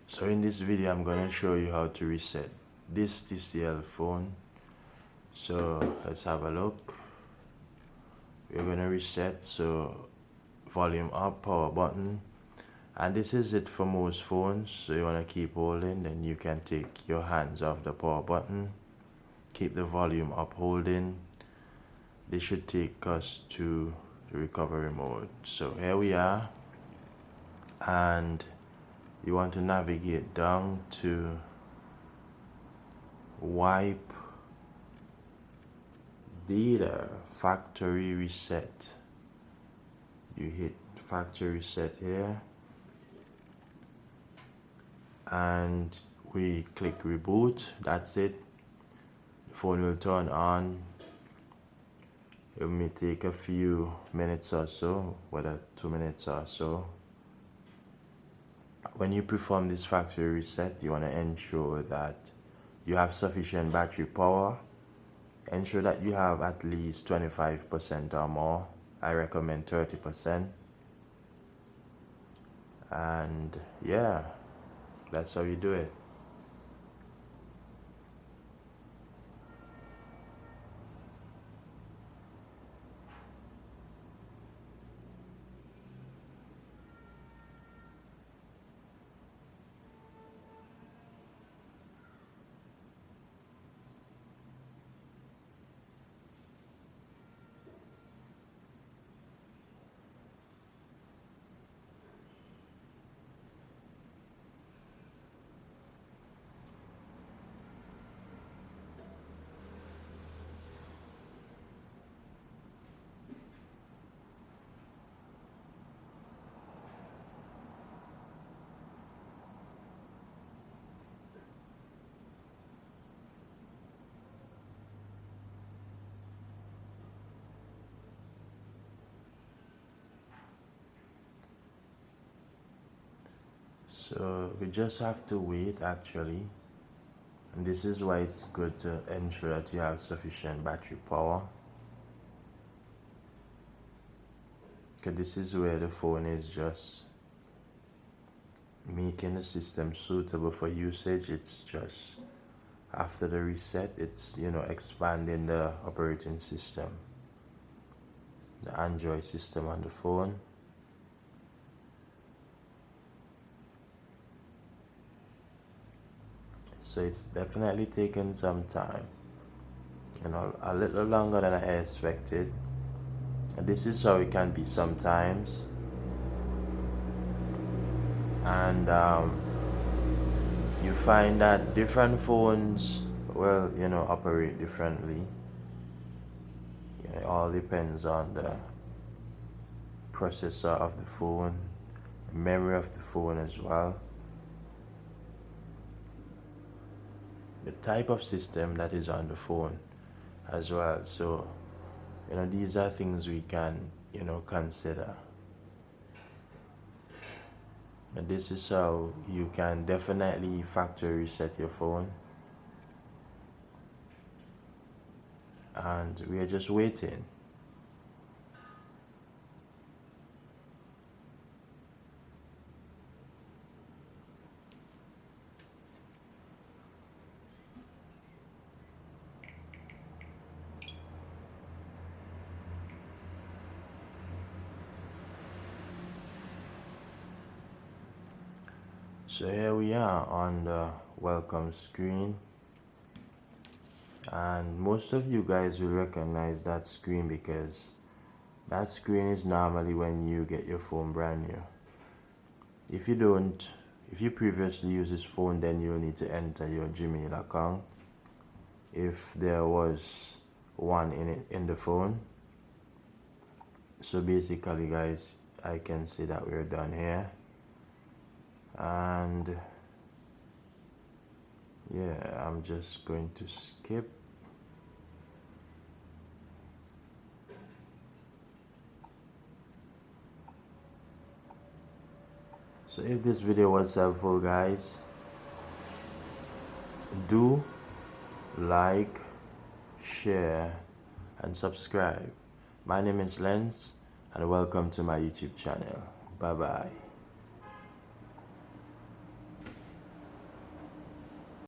So in this video I'm going to show you how to reset this TCL phone. So let's have a look. We're going to reset, so volume up, power button, and this is it for most phones. So you want to keep holding, then you can take your hands off the power button, keep the volume up holding. This should take us to the recovery mode. So here we are, and you want to navigate down to wipe data factory reset. You hit factory reset here, and we click reboot. That's it. The phone will turn on. It may take a few minutes or so, whether 2 minutes or so. When you perform this factory reset, you want to ensure that you have sufficient battery power. Ensure that you have at least 25% or more. I recommend 30%. And yeah, that's how you do it. So we just have to wait actually, and this is why it's good to ensure that you have sufficient battery power, because this is where the phone is just making the system suitable for usage. It's just after the reset, it's expanding the operating system, the Android system on the phone. So it's definitely taken some time, a little longer than I expected. And this is how it can be sometimes. And you find that different phones operate differently. It all depends on the processor of the phone, the memory of the phone as well, the type of system that is on the phone as well. So these are things we can consider. And this is how you can definitely factory reset your phone. And we are just waiting. So here we are on the welcome screen, and most of you guys will recognize that screen because that screen is normally when you get your phone brand new. If you don't, if you previously used this phone, then you'll need to enter your Gmail account if there was one in the phone. So basically guys, I can say that we're done here. And yeah, I'm just going to skip. So if this video was helpful guys, do like, share and subscribe. My name is Lens and welcome to my YouTube channel. Bye bye.